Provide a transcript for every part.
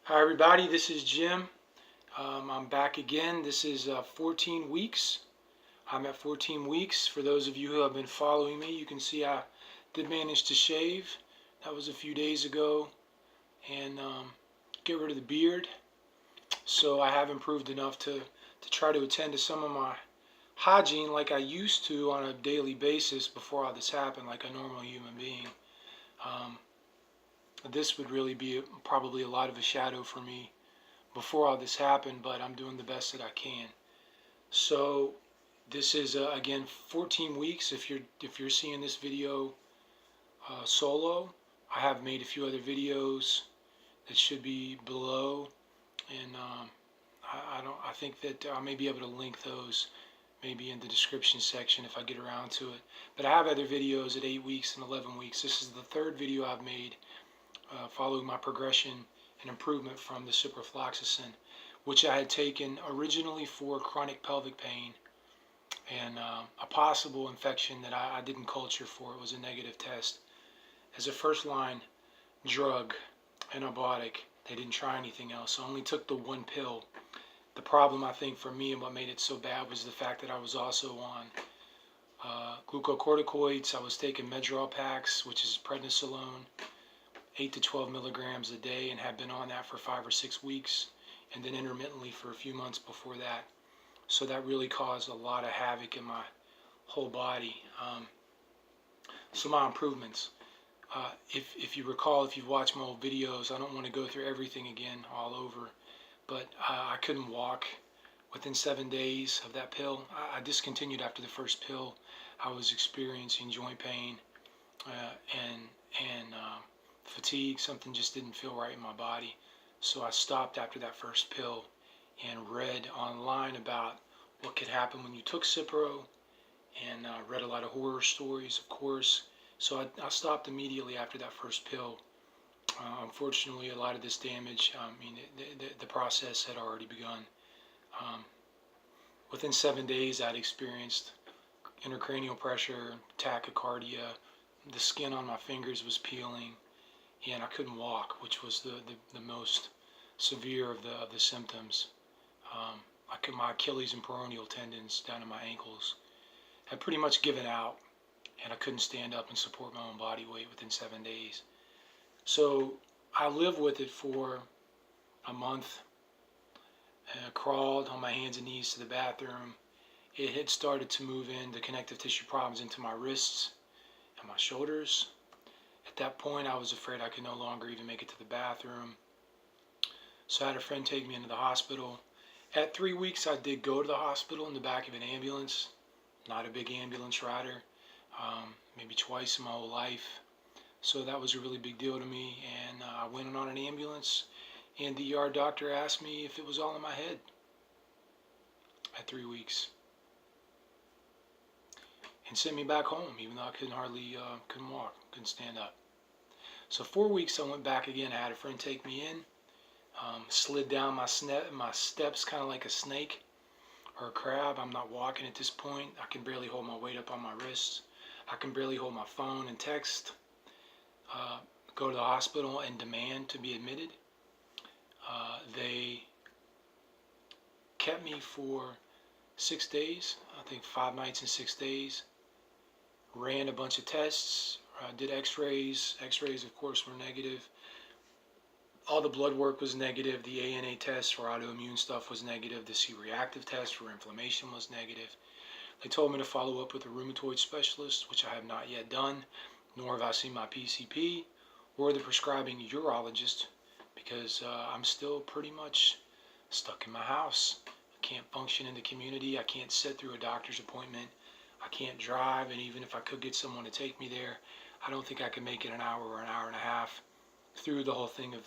Hi everybody, this is Jim. I'm back again. This is 14 weeks. I'm at 14 weeks. For those of you who have been following me, you can see I did manage to shave. That was a few days ago. And get rid of the beard. So I have improved enough to try to attend to some of my hygiene like I used to on a daily basis before all this happened, like a normal human being. Um, this would really be probably a lot of a shadow for me before all this happened, but I'm doing the best that I can. So this is again 14 weeks. If you're seeing this video solo, I have made a few other videos that should be below, and I think that I may be able to link those maybe in the description section if I get around to it. But I have other videos at 8 weeks and 11 weeks. This is the third video I've made following my progression and improvement from the Cipro, which I had taken originally for chronic pelvic pain and a possible infection that I didn't culture for. It was a negative test. As a first line drug, antibiotic, they didn't try anything else. I only took the one pill. The problem, I think, for me and what made it so bad was the fact that I was also on glucocorticoids. I was taking Medrol packs, which is prednisolone, 8 to 12 milligrams a day, and had been on that for 5 or 6 weeks, and then intermittently for a few months before that. So that really caused a lot of havoc in my whole body. So my improvements. If you recall, if you've watched my old videos, I don't want to go through everything again all over, but I couldn't walk within 7 days of that pill. I discontinued after the first pill. I was experiencing joint pain and fatigue. Something just didn't feel right in my body. So I stopped after that first pill and read online about what could happen when you took Cipro, and read a lot of horror stories, of course. So I stopped immediately after that first pill. Unfortunately, a lot of this damage, the process had already begun. Within 7 days, I'd experienced intracranial pressure, tachycardia, the skin on my fingers was peeling, and I couldn't walk, which was the most severe of the symptoms. My Achilles and peroneal tendons down to my ankles had pretty much given out, and I couldn't stand up and support my own body weight within 7 days. So I lived with it for a month, and I crawled on my hands and knees to the bathroom. It had started to move in the connective tissue problems into my wrists and my shoulders. At that point, I was afraid I could no longer even make it to the bathroom. So I had a friend take me into the hospital. At 3 weeks, I did go to the hospital in the back of an ambulance. Not a big ambulance rider, maybe twice in my whole life. So that was a really big deal to me. And I went on an ambulance, and the ER doctor asked me if it was all in my head at 3 weeks, and sent me back home, even though I couldn't walk, couldn't stand up. So 4 weeks I went back again. I had a friend take me in, slid down my steps kind of like a snake or a crab. I'm not walking at this point. I can barely hold my weight up on my wrists. I can barely hold my phone and text. Go to the hospital and demand to be admitted. They kept me for 6 days, I think 5 nights and 6 days. Ran a bunch of tests, did x-rays. X-rays, of course, were negative. All the blood work was negative. The ANA test for autoimmune stuff was negative. The C-reactive test for inflammation was negative. They told me to follow up with a rheumatoid specialist, which I have not yet done, nor have I seen my PCP or the prescribing urologist, because I'm still pretty much stuck in my house. I can't function in the community. I can't sit through a doctor's appointment. I can't drive, and even if I could get someone to take me there, I don't think I could make it an hour or an hour and a half through the whole thing of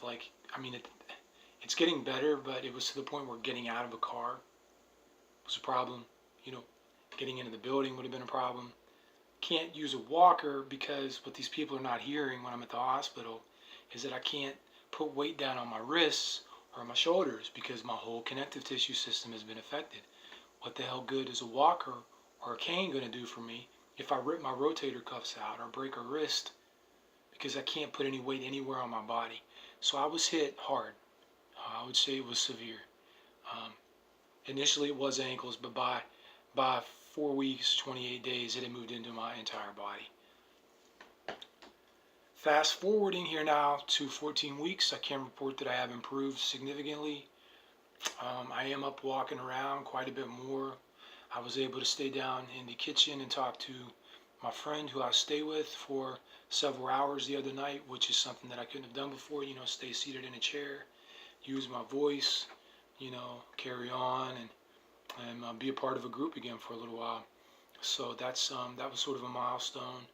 it's getting better, but it was to the point where getting out of a car was a problem. Getting into the building would have been a problem. Can't use a walker because what these people are not hearing when I'm at the hospital is that I can't put weight down on my wrists or my shoulders because my whole connective tissue system has been affected. What the hell good is a walker or a cane going to do for me if I rip my rotator cuffs out or break a wrist because I can't put any weight anywhere on my body? So I was hit hard. I would say it was severe. Initially it was ankles, but by 4 weeks, 28 days, it had moved into my entire body. Fast forwarding here now to 14 weeks, I can report that I have improved significantly. I am up walking around quite a bit more. I was able to stay down in the kitchen and talk to my friend who I stay with for several hours the other night, which is something that I couldn't have done before. Stay seated in a chair, use my voice, carry on and be a part of a group again for a little while. So that was sort of a milestone.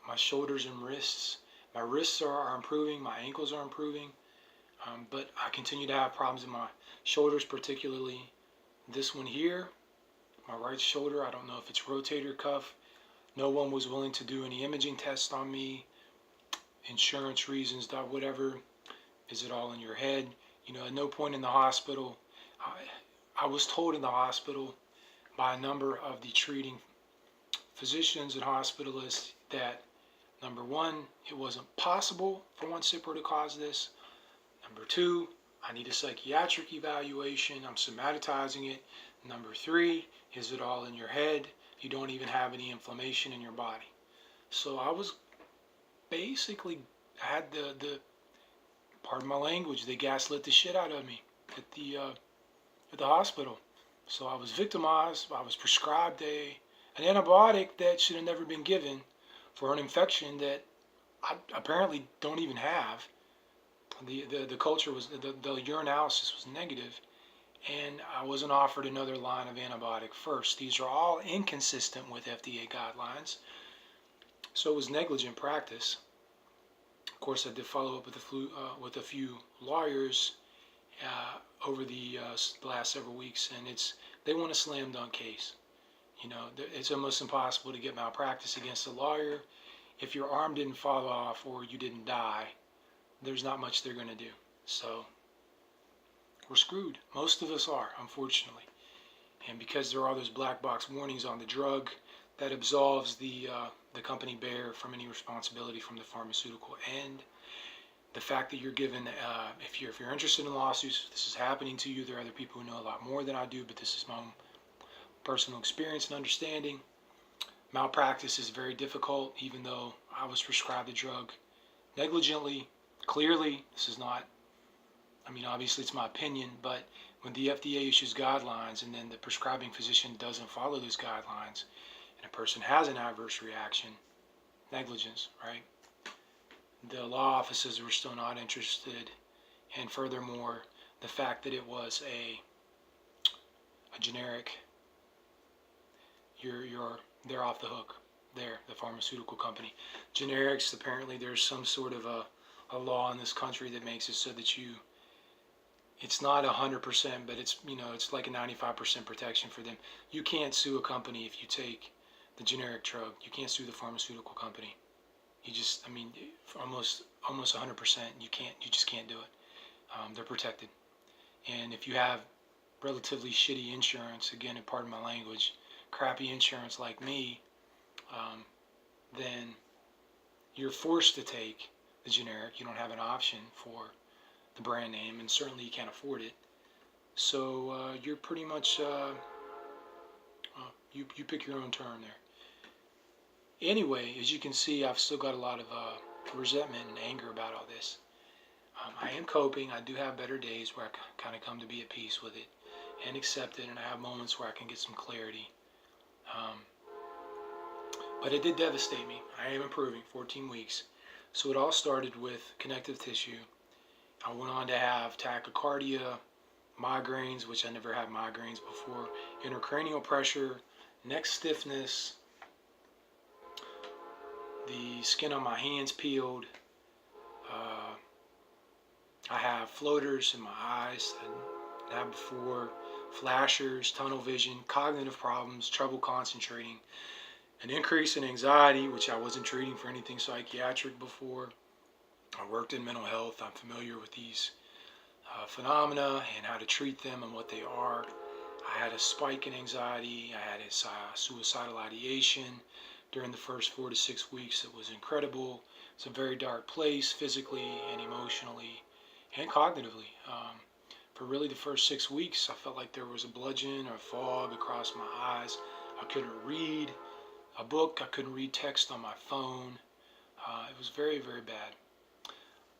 My shoulders and wrists, my wrists are improving, my ankles are improving, but I continue to have problems in my shoulders, particularly this one here, my right shoulder. I don't know if it's rotator cuff. No one was willing to do any imaging tests on me, insurance reasons, whatever. Is it all in your head? At no point in the hospital, I was told in the hospital by a number of the treating physicians and hospitalists that, number one, it wasn't possible for one Cipro to cause this. Number two, I need a psychiatric evaluation. I'm somatizing it. Number three, is it all in your head? You don't even have any inflammation in your body. So I was basically, I had the pardon my language, they gaslit the shit out of me at the hospital. So I was victimized. I was prescribed an antibiotic that should have never been given for an infection that I apparently don't even have. The culture was, the urinalysis was negative, and I wasn't offered another line of antibiotic first. These are all inconsistent with FDA guidelines, so it was negligent practice. Of course, I did follow up with a few lawyers over the last several weeks, and they want a slam dunk case. It's almost impossible to get malpractice against a lawyer. If your arm didn't fall off or you didn't die, there's not much they're going to do. So we're screwed. Most of us are, unfortunately. And because there are those black box warnings on the drug, that absolves the company Bayer from any responsibility from the pharmaceutical end. The fact that you're given, if you're interested in lawsuits, this is happening to you. There are other people who know a lot more than I do, but this is my own personal experience and understanding. Malpractice is very difficult, even though I was prescribed the drug negligently. Clearly, this is not, obviously it's my opinion, but when the FDA issues guidelines and then the prescribing physician doesn't follow those guidelines and a person has an adverse reaction, negligence, right? The law offices were still not interested, and furthermore, the fact that it was a generic, they're off the hook. The pharmaceutical company. Generics, apparently there's some sort of a law in this country that makes it so that it's not 100%, but it's like a 95% protection for them. You can't sue a company if you take the generic drug. You can't sue the pharmaceutical company. You just, almost 100%, you just can't do it. They're protected. And if you have relatively shitty insurance, again, and pardon my language, crappy insurance like me, then you're forced to take the generic. You don't have an option for the brand name, and certainly you can't afford it. So you're pretty much, you pick your own turn there. Anyway, as you can see, I've still got a lot of resentment and anger about all this. I am coping. I do have better days where I kind of come to be at peace with it and accept it, and I have moments where I can get some clarity. But it did devastate me. I am improving, 14 weeks. So it all started with connective tissue. I went on to have tachycardia, migraines, which I never had migraines before, intracranial pressure, neck stiffness, the skin on my hands peeled. I have floaters in my eyes that I had before, flashers, tunnel vision, cognitive problems, trouble concentrating, an increase in anxiety, which I wasn't treating for anything psychiatric before. I worked in mental health. I'm familiar with these phenomena and how to treat them and what they are. I had a spike in anxiety. I had a suicidal ideation during the first 4 to 6 weeks. It was incredible. It's a very dark place physically and emotionally and cognitively. For really the first 6 weeks, I felt like there was a bludgeon or fog across my eyes. I couldn't read a book. I couldn't read text on my phone. It was very, very bad.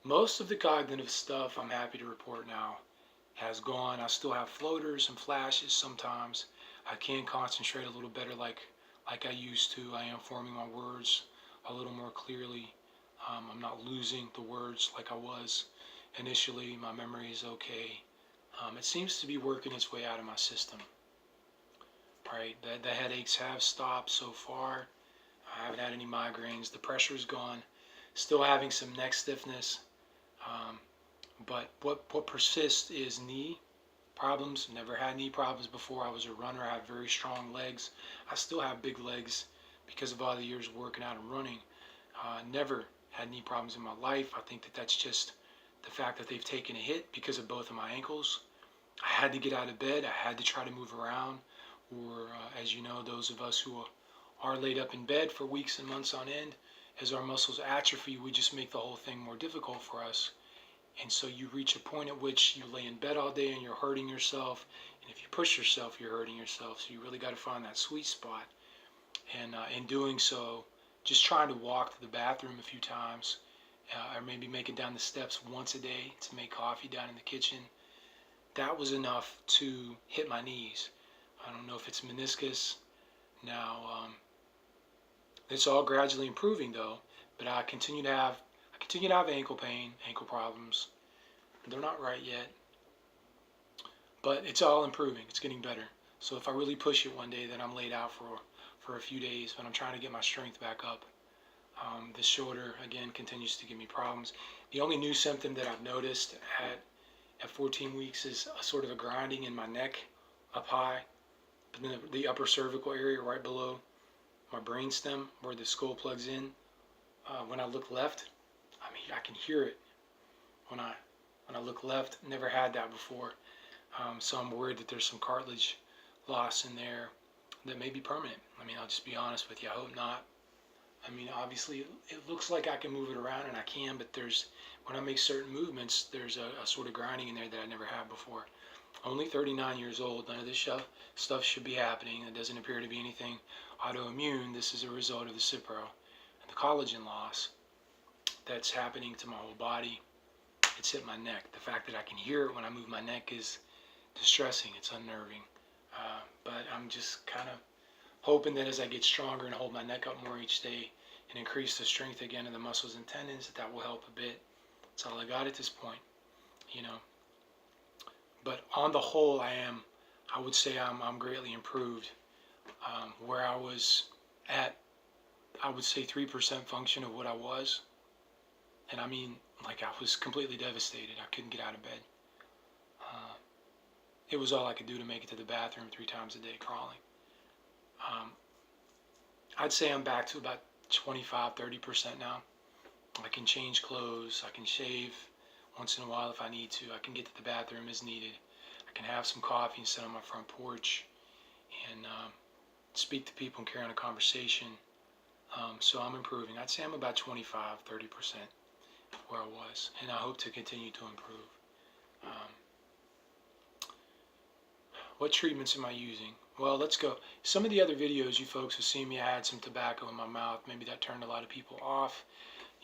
Most of the cognitive stuff, I'm happy to report now, has gone. I still have floaters and flashes sometimes. I can concentrate a little better like I used to. I am forming my words a little more clearly. I'm not losing the words like I was initially. My memory is okay. It seems to be working its way out of my system. Right, the headaches have stopped so far. I haven't had any migraines. The pressure's gone. Still having some neck stiffness. But what persists is knee problems. Never had knee problems before. I was a runner. I have very strong legs. I still have big legs because of all the years working out and running. Never had knee problems in my life. I think that that's just the fact that they've taken a hit because of both of my ankles. I had to get out of bed. I had to try to move around. Or, as you know, those of us who are laid up in bed for weeks and months on end, as our muscles atrophy, we just make the whole thing more difficult for us. And so you reach a point at which you lay in bed all day and you're hurting yourself. And if you push yourself, you're hurting yourself. So you really got to find that sweet spot. And in doing so, just trying to walk to the bathroom a few times, or maybe make it down the steps once a day to make coffee down in the kitchen, that was enough to hit my knees. I don't know if it's meniscus. Now, it's all gradually improving though, but I continue to have ankle pain, ankle problems. They're not right yet, but it's all improving. It's getting better. So if I really push it one day, then I'm laid out for a few days, but I'm trying to get my strength back up. This shoulder, again, continues to give me problems. The only new symptom that I've noticed at 14 weeks is a sort of a grinding in my neck up high, but then the upper cervical area right below my brainstem where the skull plugs in. When I look left, I can hear it when I look left. Never had that before. So I'm worried that there's some cartilage loss in there that may be permanent. I'll just be honest with you. I hope not. Obviously, it looks like I can move it around, and I can, but when I make certain movements, there's a sort of grinding in there that I never had before. Only 39 years old. None of this stuff should be happening. It doesn't appear to be anything autoimmune. This is a result of the Cipro and the collagen loss that's happening to my whole body. It's hit my neck. The fact that I can hear it when I move my neck is distressing. It's unnerving. But I'm just kind of hoping that as I get stronger and hold my neck up more each day and increase the strength again in the muscles and tendons, that will help a bit. That's all I got at this point, But on the whole, I would say I'm greatly improved. Where I was at, I would say 3% function of what I was. And I was completely devastated. I couldn't get out of bed. It was all I could do to make it to the bathroom 3 times a day crawling. I'd say I'm back to about 25-30% now. I can change clothes. I can shave once in a while if I need to. I can get to the bathroom as needed. I can have some coffee and sit on my front porch and speak to people and carry on a conversation. So I'm improving. I'd say I'm about 25-30% of where I was, and I hope to continue to improve. What treatments am I using? Well, let's go. Some of the other videos you folks have seen me, I had some tobacco in my mouth. Maybe that turned a lot of people off.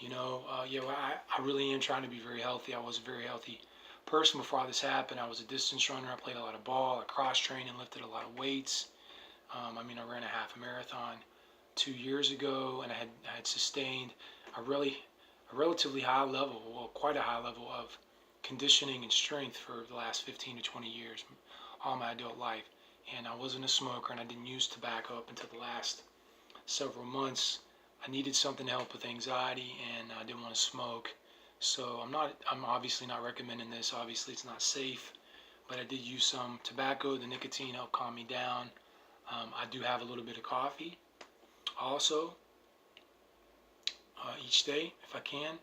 I really am trying to be very healthy. I was a very healthy person before all this happened. I was a distance runner. I played a lot of ball. I cross-trained and lifted a lot of weights. I ran a half marathon 2 years ago, and I had sustained a relatively high level, well, quite a high level of conditioning and strength for the last 15 to 20 years, all my adult life. And I wasn't a smoker, and I didn't use tobacco up until the last several months. I needed something to help with anxiety, and I didn't want to smoke. So I'm obviously not recommending this. Obviously it's not safe, but I did use some tobacco. The nicotine helped calm me down. I do have a little bit of coffee also each day if I can.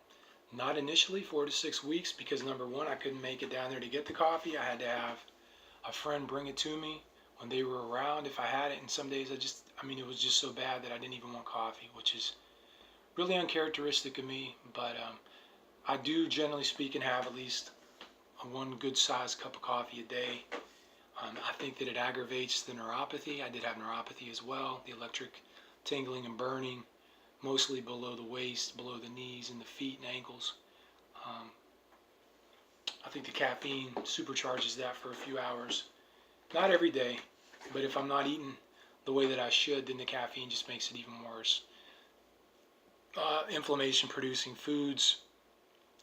Not initially 4 to 6 weeks, because number one, I couldn't make it down there to get the coffee. I had to have a friend bring it to me when they were around if I had it. And some days it was just so bad that I didn't even want coffee, which is really uncharacteristic of me. But I do, generally speaking, have at least one good sized cup of coffee a day. I think that it aggravates the neuropathy. I did have neuropathy as well, the electric tingling and burning, mostly below the waist, below the knees and the feet and ankles. I think the caffeine supercharges that for a few hours. Not every day, but if I'm not eating the way that I should, then the caffeine just makes it even worse. Inflammation producing foods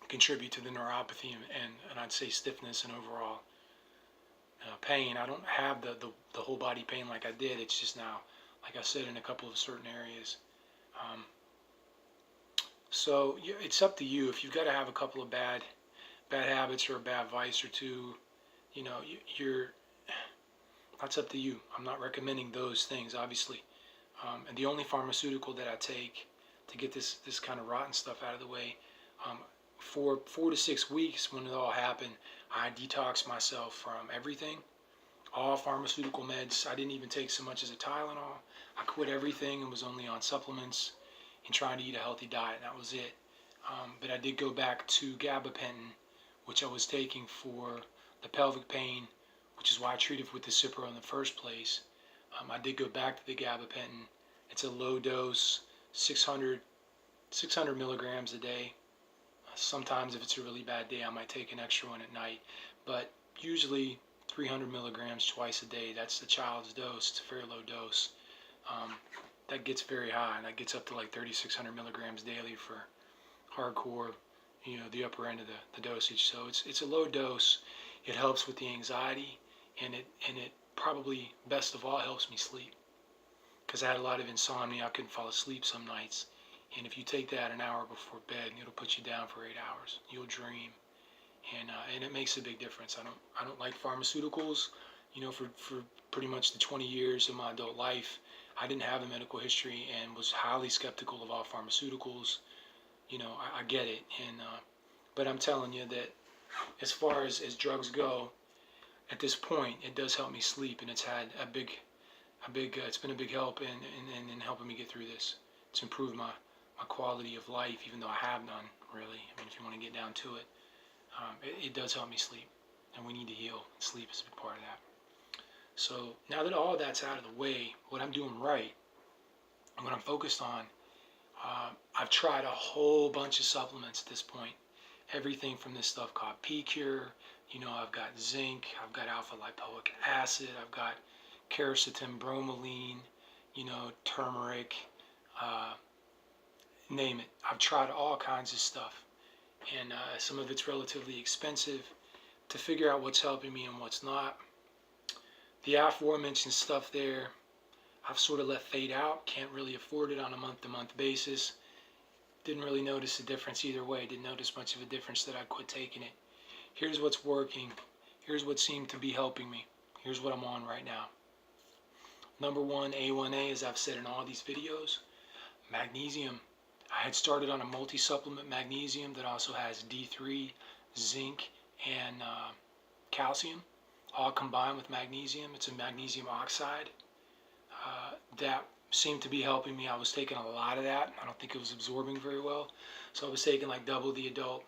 contribute to the neuropathy and I'd say stiffness and overall pain. I don't have the whole body pain like I did. It's just now, like I said, in a couple of certain areas. So it's up to you. If you've got to have a couple of bad habits or a bad vice or two, that's up to you. I'm not recommending those things, obviously. And the only pharmaceutical that I take to get this kind of rotten stuff out of the way, for 4 to 6 weeks when it all happened, I detoxed myself from everything, all pharmaceutical meds. I didn't even take so much as a Tylenol. I quit everything and was only on supplements and trying to eat a healthy diet. That was it. But I did go back to gabapentin, which I was taking for the pelvic pain, which is why I treated with the Cipro in the first place. I did go back to the gabapentin. It's a low dose, 600 milligrams a day. Sometimes if it's a really bad day, I might take an extra one at night, but usually 300 milligrams twice a day. That's the child's dose. It's a very low dose. That gets very high, and that gets up to like 3,600 milligrams daily for hardcore, the upper end of the dosage. So it's a low dose. It helps with the anxiety, and it probably best of all helps me sleep, because I had a lot of insomnia. I couldn't fall asleep some nights. And if you take that an hour before bed, it'll put you down for 8 hours. You'll dream, and it makes a big difference. I don't like pharmaceuticals. For pretty much the 20 years of my adult life, I didn't have a medical history and was highly skeptical of all pharmaceuticals. I get it, but I'm telling you that as far as drugs go, at this point, it does help me sleep, and it's had it's been a big help in helping me get through this. It's improved my quality of life, even though I have none, really. I mean, if you want to get down to it, it does help me sleep, and we need to heal. Sleep is a big part of that. So now that all that's out of the way, what I'm doing right, and what I'm focused on, I've tried a whole bunch of supplements at this point. Everything from this stuff called P-Cure, I've got zinc, I've got alpha lipoic acid, I've got quercetin bromelain, turmeric, name it. I've tried all kinds of stuff, and some of it's relatively expensive to figure out what's helping me and what's not. The aforementioned stuff there, I've sort of let fade out. Can't really afford it on a month-to-month basis. Didn't really notice a difference either way. Didn't notice much of a difference that I quit taking it. Here's what's working. Here's what seemed to be helping me. Here's what I'm on right now. Number one, A1A, as I've said in all these videos. Magnesium. I had started on a multi-supplement magnesium that also has D3, zinc, and calcium, all combined with magnesium. It's a magnesium oxide. That seemed to be helping me. I was taking a lot of that. I don't think it was absorbing very well. So I was taking like double the adult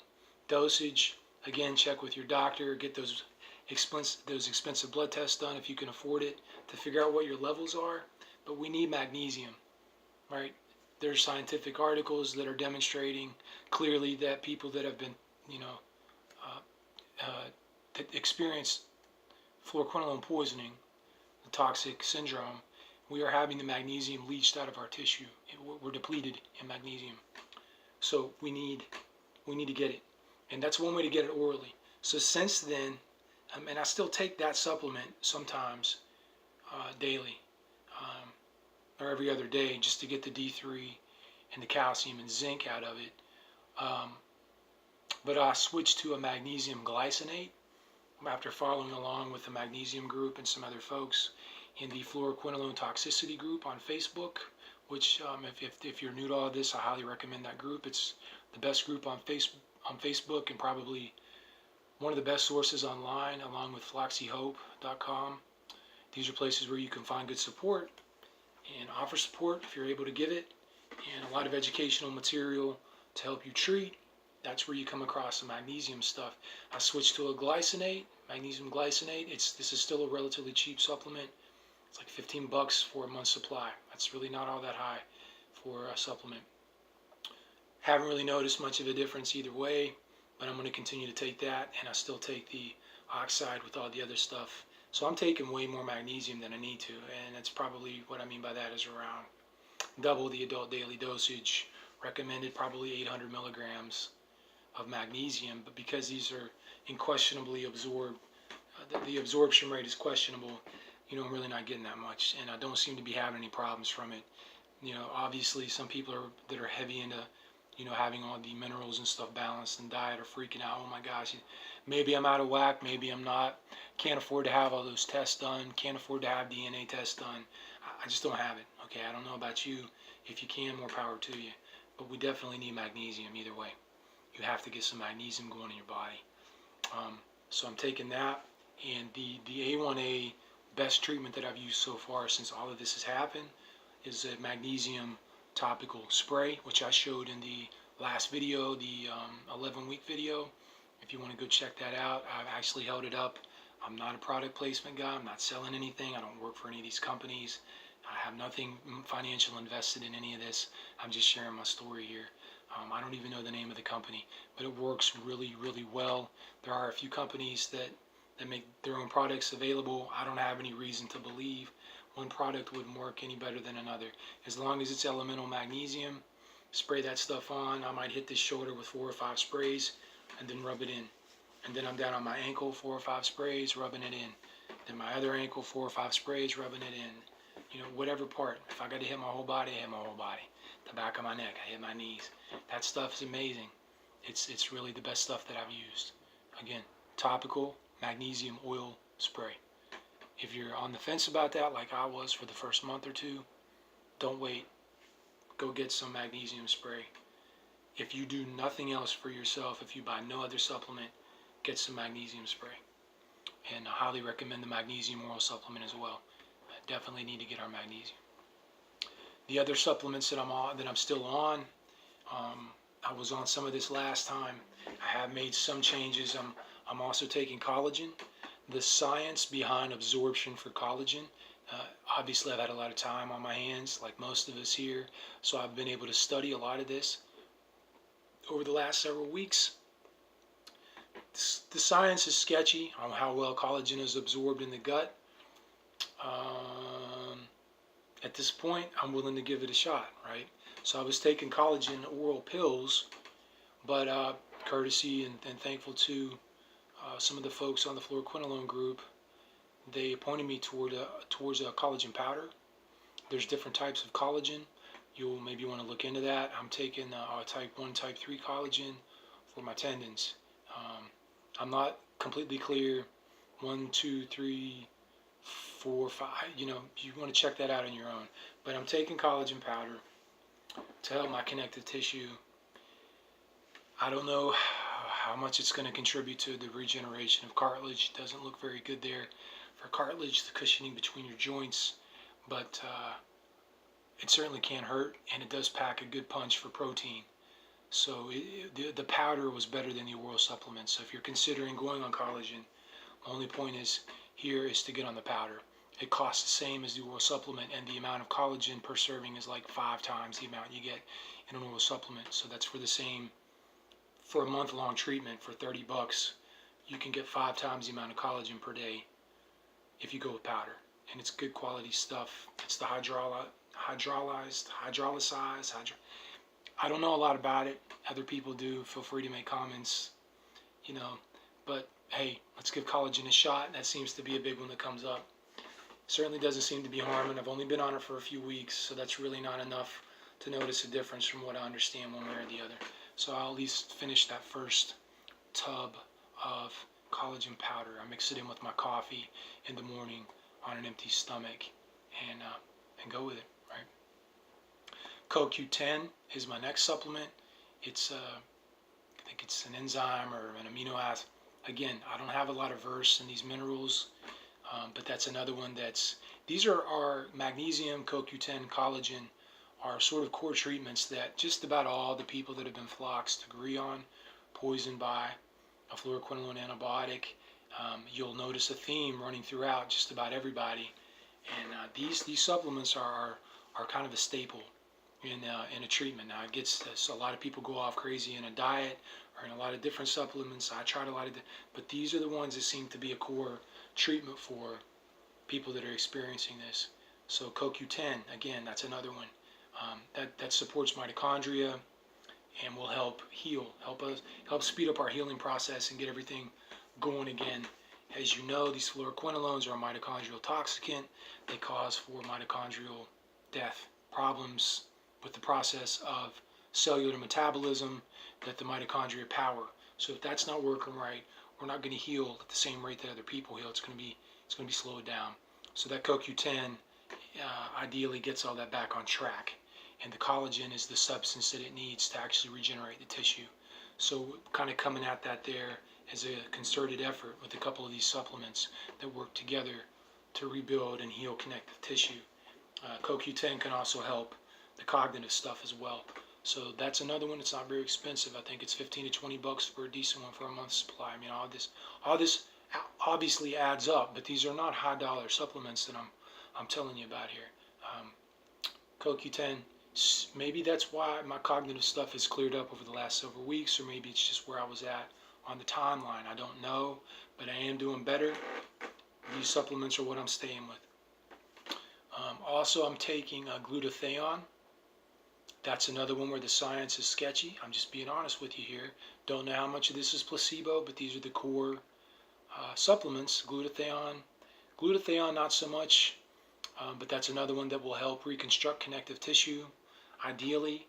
dosage. Again, check with your doctor. Get those expensive blood tests done if you can afford it, to figure out what your levels are. But we need magnesium, right? There's scientific articles that are demonstrating clearly that people that have been, that experience fluoroquinolone poisoning, the toxic syndrome, we are having the magnesium leached out of our tissue. We're depleted in magnesium. So we need to get it. And that's one way to get it orally. So since then, and I still take that supplement sometimes daily, or every other day, just to get the D3 and the calcium and zinc out of it. But I switched to a magnesium glycinate after following along with the magnesium group and some other folks in the fluoroquinolone toxicity group on Facebook, which if you're new to all this, I highly recommend that group. It's the best group on Facebook, and probably one of the best sources online, along with floxyhope.com. These are places where you can find good support and offer support if you're able to give it, and a lot of educational material to help you treat That's where you come across the magnesium stuff. I switched to a glycinate, magnesium glycinate. This is still a relatively cheap supplement. It's like 15 bucks for a month's supply. That's really not all that high for a supplement. Haven't really noticed much of a difference either way, but I'm going to continue to take that, and I still take the oxide with all the other stuff. So I'm taking way more magnesium than I need to, and that's probably what I mean by that is around double the adult daily dosage recommended, probably 800 milligrams of magnesium. But because these are unquestionably absorbed, the absorption rate is questionable. I'm really not getting that much, and I don't seem to be having any problems from it. Obviously some people that are heavy into having all the minerals and stuff balanced in diet are freaking out. Oh my gosh, maybe I'm out of whack, maybe I'm not. Can't afford to have all those tests done, can't afford to have DNA tests done. I just don't have it. Okay, I don't know about you. If you can, more power to you. But we definitely need magnesium either way. You have to get some magnesium going in your body. So I'm taking that, and the A1A best treatment that I've used so far since all of this has happened is a magnesium topical spray, which I showed in the last video, the 11-week video. If you want to go check that out, I've actually held it up. I'm not a product placement guy. I'm not selling anything. I don't work for any of these companies. I have nothing financial invested in any of this. I'm just sharing my story here. I don't even know the name of the company, but it works really, really well. There are a few companies that make their own products available. I don't have any reason to believe one product wouldn't work any better than another. As long as it's elemental magnesium, spray that stuff on. I might hit this shoulder with 4 or 5 sprays and then rub it in. And then I'm down on my ankle, 4 or 5 sprays, rubbing it in. Then my other ankle, 4 or 5 sprays, rubbing it in. Whatever part. If I got to hit my whole body, I hit my whole body. The back of my neck, I hit my knees. That stuff is amazing. It's really the best stuff that I've used. Again, topical magnesium oil spray. If you're on the fence about that, like I was for the first month or two, don't wait. Go get some magnesium spray. If you do nothing else for yourself, if you buy no other supplement, get some magnesium spray. And I highly recommend the magnesium oil supplement as well. I definitely need to get our magnesium. The other supplements that I'm still on, I was on some of this last time. I have made some changes. I'm also taking collagen. The science behind absorption for collagen, obviously I've had a lot of time on my hands, like most of us here, so I've been able to study a lot of this over the last several weeks. The science is sketchy on how well collagen is absorbed in the gut. At this point, I'm willing to give it a shot, right? So I was taking collagen oral pills, but courtesy and thankful to some of the folks on the fluoroquinolone group, they pointed me towards a collagen powder. There's different types of collagen. You'll maybe want to look into that. I'm taking type 1, type 3 collagen for my tendons. I'm not completely clear. 1, 2, 3, 4, 5. You want to check that out on your own. But I'm taking collagen powder to help my connective tissue. I don't know how much it's going to contribute to the regeneration of cartilage. It doesn't look very good there for cartilage, the cushioning between your joints, but it certainly can't hurt, and it does pack a good punch for protein. So the powder was better than the oral supplement. So if you're considering going on collagen, my only point here is to get on the powder. It costs the same as the oral supplement, and the amount of collagen per serving is like 5 times the amount you get in an oral supplement. So that's for a month-long treatment for 30 bucks. You can get 5 times the amount of collagen per day if you go with powder. And it's good quality stuff. It's the hydrolyzed. I don't know a lot about it. Other people do. Feel free to make comments. But hey, let's give collagen a shot. That seems to be a big one that comes up. Certainly doesn't seem to be harming. I've only been on it for a few weeks, so that's really not enough to notice a difference from what I understand one way or the other. So I'll at least finish that first tub of collagen powder. I mix it in with my coffee in the morning on an empty stomach and go with it, right? CoQ10 is my next supplement. It's I think it's an enzyme or an amino acid. Again, I don't have a lot of verse in these minerals, but that's another one these are our magnesium, CoQ10, collagen are sort of core treatments that just about all the people that have been floxed agree on poisoned by a fluoroquinolone antibiotic. You'll notice a theme running throughout just about everybody. And these supplements are kind of a staple in a treatment. Now it gets so a lot of people go off crazy in a diet or in a lot of different supplements. I tried a lot of, but these are the ones that seem to be a core treatment for people that are experiencing this. So CoQ10, again, that's another one that supports mitochondria and will help heal, help speed up our healing process and get everything going again. As you know, these fluoroquinolones are a mitochondrial toxicant. They cause for mitochondrial death, problems with the process of cellular metabolism that the mitochondria power. So if that's not working right, we're not going to heal at the same rate that other people heal. It's going to be slowed down. So that CoQ10 ideally gets all that back on track. And the collagen is the substance that it needs to actually regenerate the tissue. So kind of coming at that there as a concerted effort with a couple of these supplements that work together to rebuild and heal connective tissue. CoQ10 can also help the cognitive stuff as well. So that's another one. It's not very expensive. I think it's 15 to 20 bucks for a decent one for a month's supply. I mean, all this obviously adds up, but these are not high dollar supplements that I'm telling you about here. CoQ10, maybe that's why my cognitive stuff has cleared up over the last several weeks, or maybe it's just where I was at on the timeline. I don't know, but I am doing better. These supplements are what I'm staying with. Also, I'm taking glutathione. That's another one where the science is sketchy. I'm just being honest with you here. Don't know how much of this is placebo, but these are the core supplements. Glutathione not so much, but that's another one that will help reconstruct connective tissue. Ideally,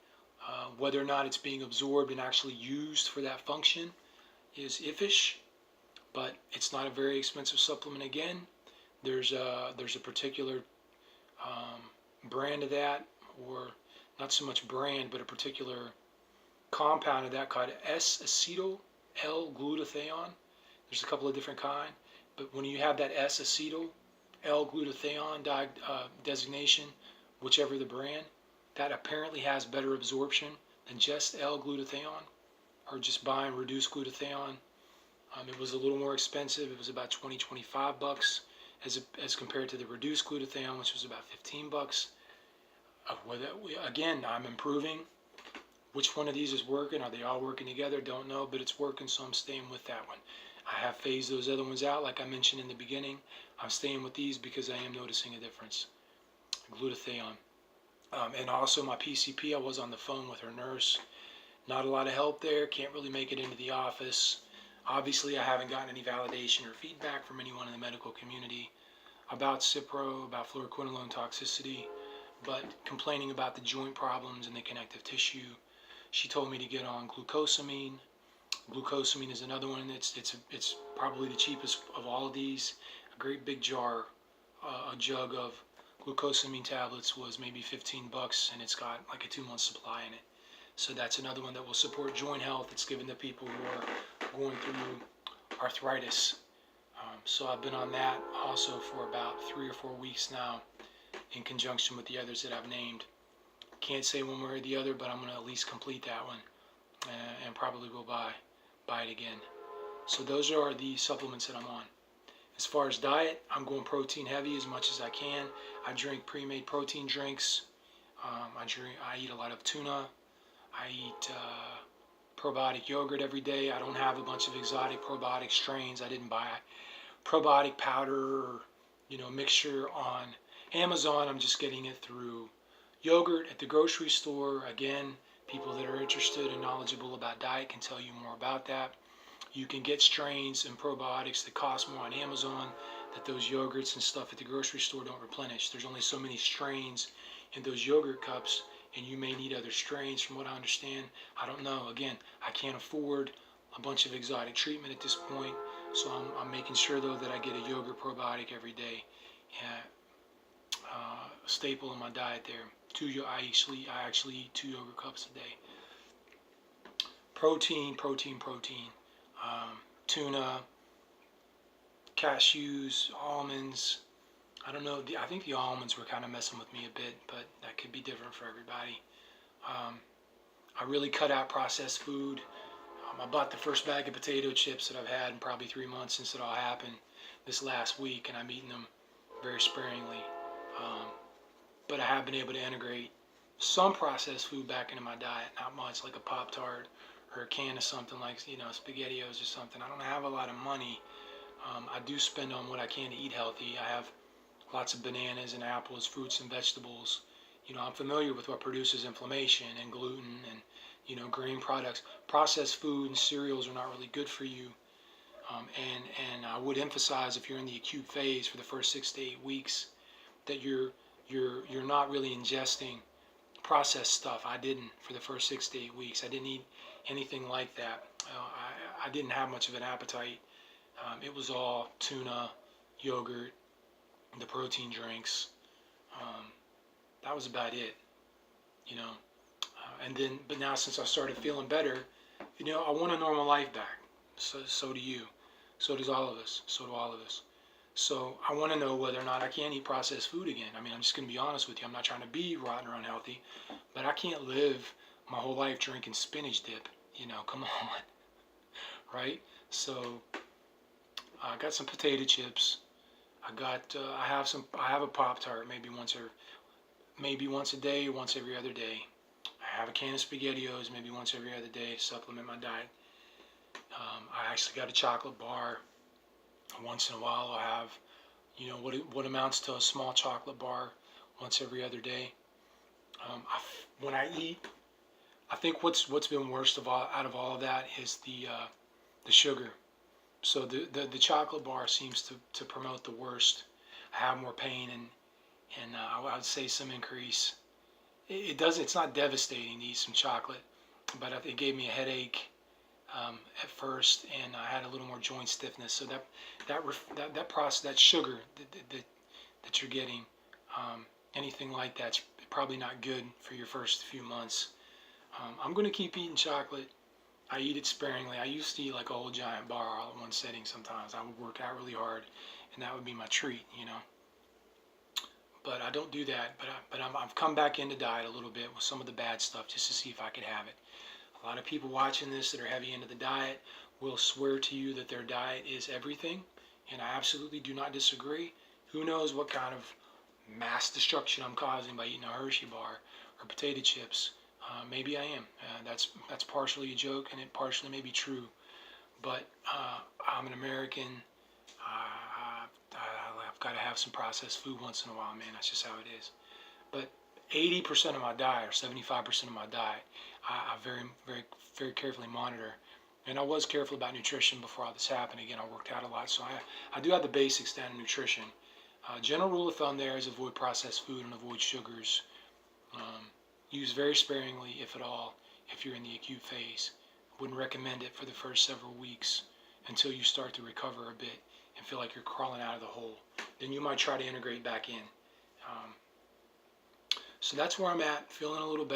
whether or not it's being absorbed and actually used for that function is iffish, but it's not a very expensive supplement. Again, there's a particular brand of that, or not so much brand, but a particular compound of that called S-acetyl L-glutathione. There's a couple of different kinds, but when you have that S-acetyl L-glutathione designation, whichever the brand, that apparently has better absorption than just L-glutathione, or just buying reduced glutathione. It was a little more expensive. It was about 20-25 bucks as compared to the reduced glutathione, which was about 15 bucks. Again, I'm improving. Which one of these is working? Are they all working together? Don't know, but it's working, so I'm staying with that one. I have phased those other ones out, like I mentioned in the beginning. I'm staying with these because I am noticing a difference. Glutathione. And also my PCP, I was on the phone with her nurse. Not a lot of help there. Can't really make it into the office. Obviously, I haven't gotten any validation or feedback from anyone in the medical community about Cipro, about fluoroquinolone toxicity, but complaining about the joint problems and the connective tissue. She told me to get on glucosamine. Glucosamine is another one. It's probably the cheapest of all of these. A great big jar, a jug of glucosamine tablets was maybe 15 bucks, and it's got like a 2-month supply in it. So that's another one that will support joint health. It's given to people who are going through arthritis. So I've been on that also for about 3 or 4 weeks now, in conjunction with the others that I've named. Can't say one way or the other, but I'm going to at least complete that one and probably go buy it again. So those are the supplements that I'm on. As far as diet, I'm going protein heavy as much as I can. I drink pre-made protein drinks. I eat a lot of tuna. I eat probiotic yogurt every day. I don't have a bunch of exotic probiotic strains. I didn't buy probiotic powder or mixture on Amazon. I'm just getting it through yogurt at the grocery store. Again, people that are interested and knowledgeable about diet can tell you more about that. You can get strains and probiotics that cost more on Amazon that those yogurts and stuff at the grocery store don't replenish. There's only so many strains in those yogurt cups, and you may need other strains from what I understand. I don't know. Again, I can't afford a bunch of exotic treatment at this point, so I'm making sure though that I get a yogurt probiotic every day. A staple in my diet there. I actually eat 2 yogurt cups a day. Protein. Tuna, cashews, almonds. I don't know. I think the almonds were kind of messing with me a bit, but that could be different for everybody. I really cut out processed food. I bought the first bag of potato chips that I've had in probably 3 months since it all happened this last week, and I'm eating them very sparingly. But I have been able to integrate some processed food back into my diet, not much, like a Pop-Tart or a can of something like, SpaghettiOs or something. I don't have a lot of money. I do spend on what I can to eat healthy. I have lots of bananas and apples, fruits and vegetables. I'm familiar with what produces inflammation and gluten and, grain products. Processed food and cereals are not really good for you. And I would emphasize, if you're in the acute phase for the first 6 to 8 weeks, that you're not really ingesting processed stuff. I didn't for the first 6 to 8 weeks. I didn't eat anything like that. I didn't have much of an appetite. It was all tuna, yogurt, the protein drinks. That was about it, but now since I started feeling better, I want a normal life back. So do you. So does all of us. So do all of us. So I want to know whether or not I can eat processed food again. I mean, I'm just going to be honest with you. I'm not trying to be rotten or unhealthy, but I can't live my whole life drinking spinach dip. Come on, right? So I got some potato chips. I have a Pop-Tart maybe once a day, once every other day. I have a can of SpaghettiOs maybe once every other day to supplement my diet. I actually got a chocolate bar. Once in a while I'll have, what amounts to a small chocolate bar once every other day. When I eat, I think what's been worst out of all of that is the sugar. So the chocolate bar seems to promote the worst. I have more pain and I would say some increase. It's not devastating to eat some chocolate, but it gave me a headache at first, and I had a little more joint stiffness. So that process, that sugar that you're getting, anything like that's probably not good for your first few months. I'm going to keep eating chocolate. I eat it sparingly. I used to eat like a whole giant bar all in one sitting sometimes. I would work out really hard, and that would be my treat, But I don't do that. But I've come back into diet a little bit with some of the bad stuff just to see if I could have it. A lot of people watching this that are heavy into the diet will swear to you that their diet is everything, and I absolutely do not disagree. Who knows what kind of mass destruction I'm causing by eating a Hershey bar or potato chips. Maybe I am. That's partially a joke, and it partially may be true. But I'm an American. I've got to have some processed food once in a while, man. That's just how it is. But 80% of my diet, or 75% of my diet, I very, very, very carefully monitor. And I was careful about nutrition before all this happened. Again, I worked out a lot, so I do have the basics down in nutrition. General rule of thumb there is avoid processed food and avoid sugars. Use very sparingly, if at all, if you're in the acute phase. Wouldn't recommend it for the first several weeks until you start to recover a bit and feel like you're crawling out of the hole. Then you might try to integrate back in. So that's where I'm at, feeling a little better.